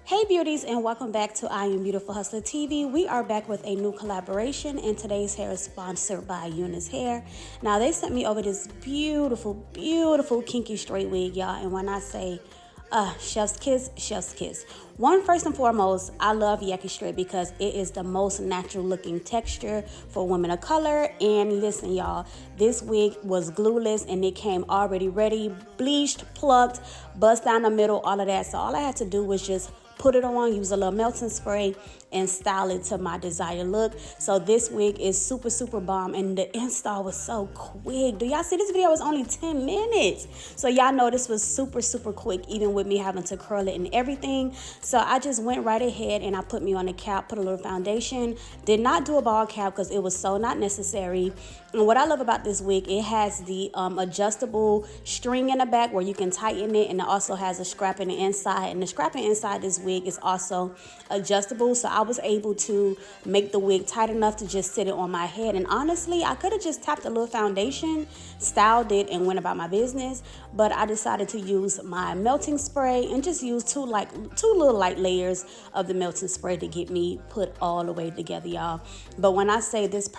Hey beauties, and welcome back to I Am Beautiful Hustler TV. We are back with a new collaboration, and today's hair is sponsored by Unice Hair. Now they sent me over this beautiful kinky straight wig, y'all, and when I say chef's kiss, chef's kiss. First and foremost, I love Yaki straight because it is the most natural looking texture for women of color. And listen, y'all, this wig was glueless and it came already ready, bleached, plucked, bust down the middle, all of that. So all I had to do was just put it on, use a little melting spray, and style it to my desired look. So this wig is super bomb, and the install was so quick. Do y'all see this video was only 10 minutes? So y'all know this was super quick, even with me having to curl it and everything. So I just went right ahead and I put me on a cap, put a little foundation. Did not do a ball cap because it was so not necessary. And what I love about this wig, it has the adjustable string in the back where you can tighten it, and it also has a scrap in the inside. And the scrapping inside this wig is also adjustable, so I was able to make the wig tight enough to just sit it on my head. And honestly, I could have just tapped a little foundation, styled it, and went about my business, but I decided to use my melting spray and just use two little light layers of the melting spray to get me put all the way together, y'all. But when I say this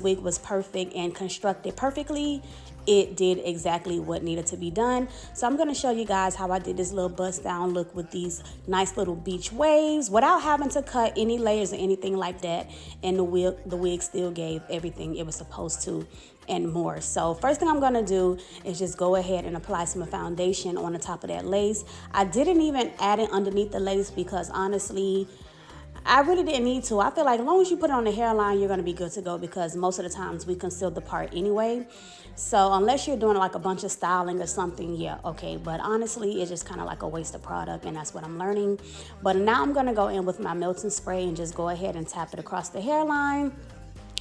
wig was perfect and constructed perfectly, it did exactly what needed to be done. So I'm going to show you guys how I did this little bust down look with these nice little beach waves without having to cut any layers or anything like that. And the wig still gave everything it was supposed to and more. So first thing I'm going to do is just go ahead and apply some foundation on the top of that lace. I didn't even add it underneath the lace because honestly, I really didn't need to. I feel like as long as you put it on the hairline, you're going to be good to go because most of the times we conceal the part anyway. So unless you're doing like a bunch of styling or something, yeah, okay. But honestly, it's just kind of like a waste of product, and that's what I'm learning. But now I'm going to go in with my melting spray and just go ahead and tap it across the hairline.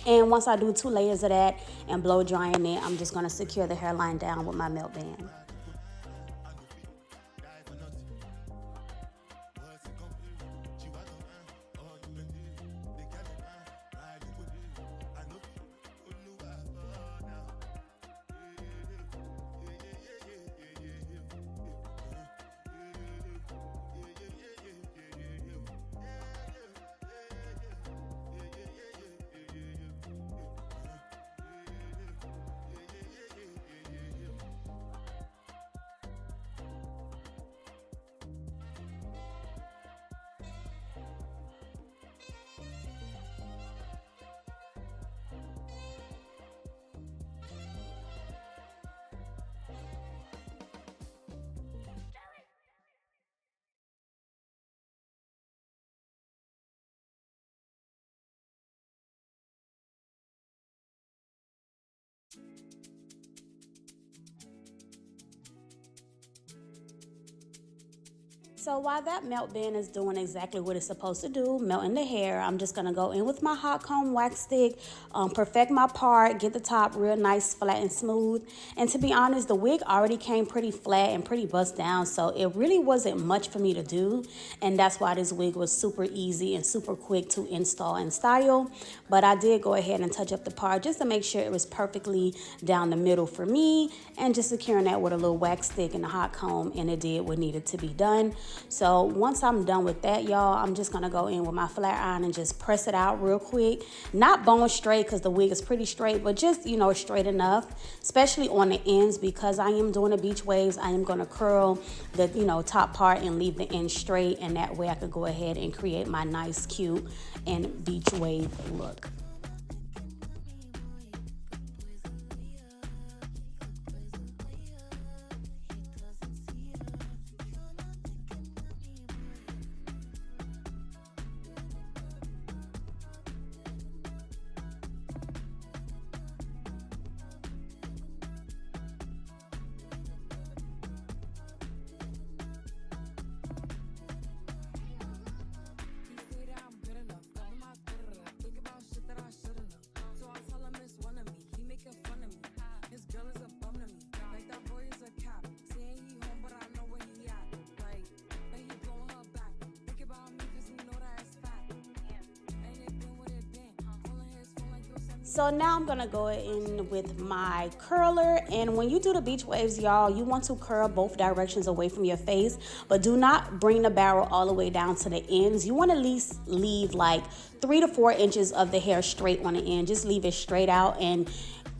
And once I do 2 layers of that and blow drying it, I'm just going to secure the hairline down with my melt band. So while that melt band is doing exactly what it's supposed to do, melting the hair, I'm just going to go in with my hot comb wax stick, perfect my part, get the top real nice, flat, and smooth. And to be honest, the wig already came pretty flat and pretty bust down, so it really wasn't much for me to do. And that's why this wig was super easy and super quick to install and style. But I did go ahead and touch up the part just to make sure it was perfectly down the middle for me, and just securing that with a little wax stick and a hot comb, and it did what needed to be done. So once I'm done with that, y'all, I'm just gonna go in with my flat iron and just press it out real quick. Not bone straight because the wig is pretty straight, but just, you know, straight enough, especially on the ends. Because I am doing the beach waves, I am gonna curl the, you know, top part and leave the end straight, and that way I could go ahead and create my nice, cute, and beach wave look. So now I'm gonna go in with my curler, and when you do the beach waves, y'all, you want to curl both directions away from your face, but do not bring the barrel all the way down to the ends. You want to at least leave like 3 to 4 inches of the hair straight on the end. Just leave it straight out, and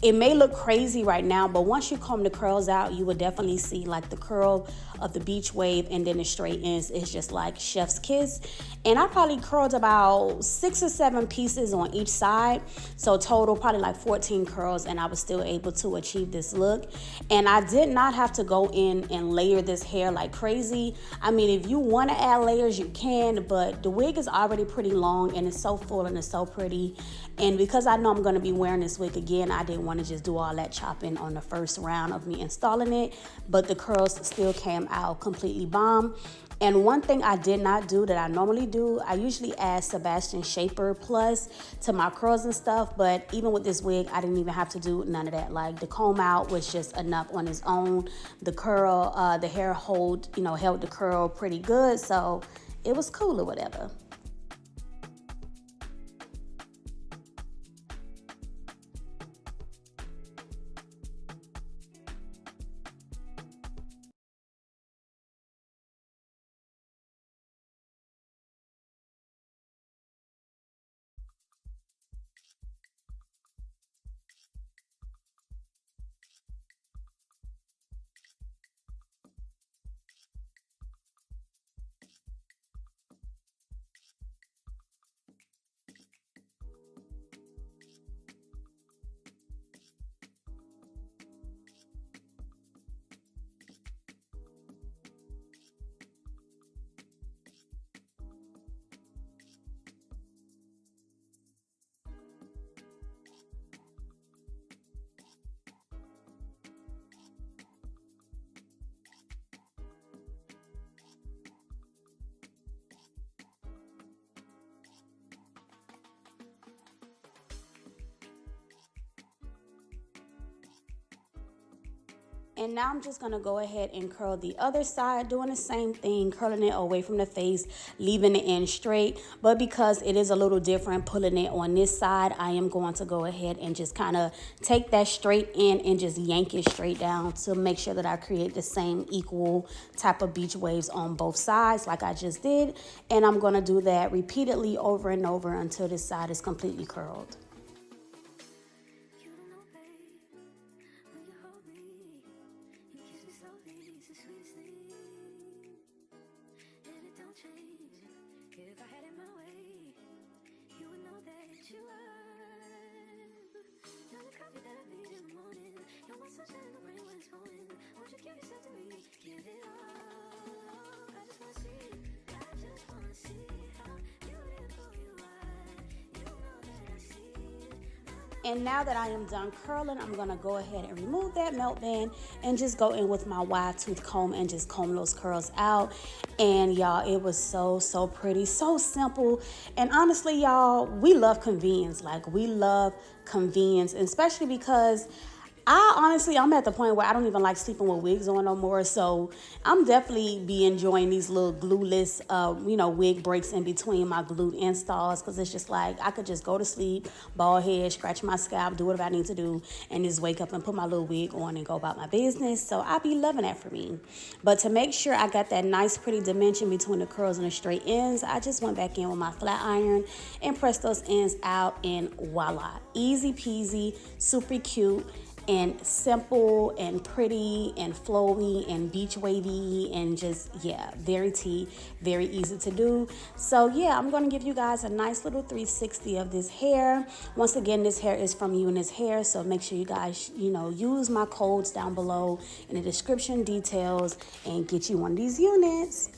it may look crazy right now, but once you comb the curls out, you will definitely see like the curl of the beach wave, and then the straight ends is just like chef's kiss. And I probably curled about 6 or 7 pieces on each side, so total probably like 14 curls, and I was still able to achieve this look. And I did not have to go in and layer this hair like crazy. I mean, if you want to add layers, you can, but the wig is already pretty long and it's so full and it's so pretty. And because I know I'm going to be wearing this wig again, I didn't want to just do all that chopping on the first round of me installing it, but the curls still came out completely bomb. And one thing I did not do that I normally do, I usually add Sebastian Shaper Plus to my curls and stuff, but even with this wig, I didn't even have to do none of that. Like the comb out was just enough on its own. The curl, the hair held the curl pretty good, so it was cool or whatever. And now I'm just going to go ahead and curl the other side, doing the same thing, curling it away from the face, leaving the end straight. But because it is a little different pulling it on this side, I am going to go ahead and just kind of take that straight end and just yank it straight down to make sure that I create the same equal type of beach waves on both sides like I just did. And I'm going to do that repeatedly over and over until this side is completely curled. And now that I am done curling, I'm going to go ahead and remove that melt band and just go in with my wide tooth comb and just comb those curls out. And y'all, it was so pretty, so simple. And honestly, y'all, we love convenience. Like, we love convenience, especially because I'm at the point where I don't even like sleeping with wigs on no more. So I'm definitely be enjoying these little glueless, wig breaks in between my glued installs, because it's just like I could just go to sleep, bald head, scratch my scalp, do whatever I need to do, and just wake up and put my little wig on and go about my business. So I be loving that for me. But to make sure I got that nice, pretty dimension between the curls and the straight ends, I just went back in with my flat iron and pressed those ends out, and voila, easy peasy, super cute, and simple and pretty and flowy and beach wavy, and just, yeah, very easy to do. So yeah, I'm going to give you guys a nice little 360 of this hair. Once again, this hair is from Unice Hair, so make sure you guys, use my codes down below in the description details and get you one of these units.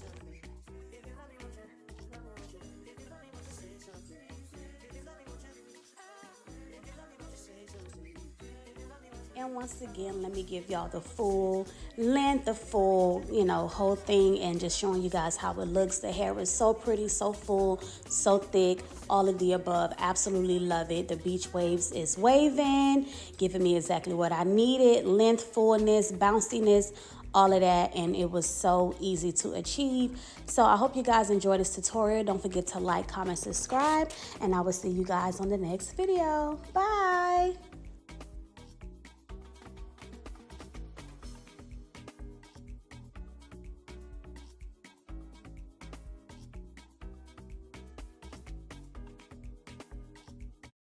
And once again, let me give y'all the full length, the full, whole thing, and just showing you guys how it looks. The hair is so pretty, so full, so thick, all of the above. Absolutely love it. The beach waves is waving, giving me exactly what I needed. Length, fullness, bounciness, all of that, and it was so easy to achieve. So I hope you guys enjoyed this tutorial. Don't forget to like, comment, subscribe, and I will see you guys on the next video. Bye. Bye.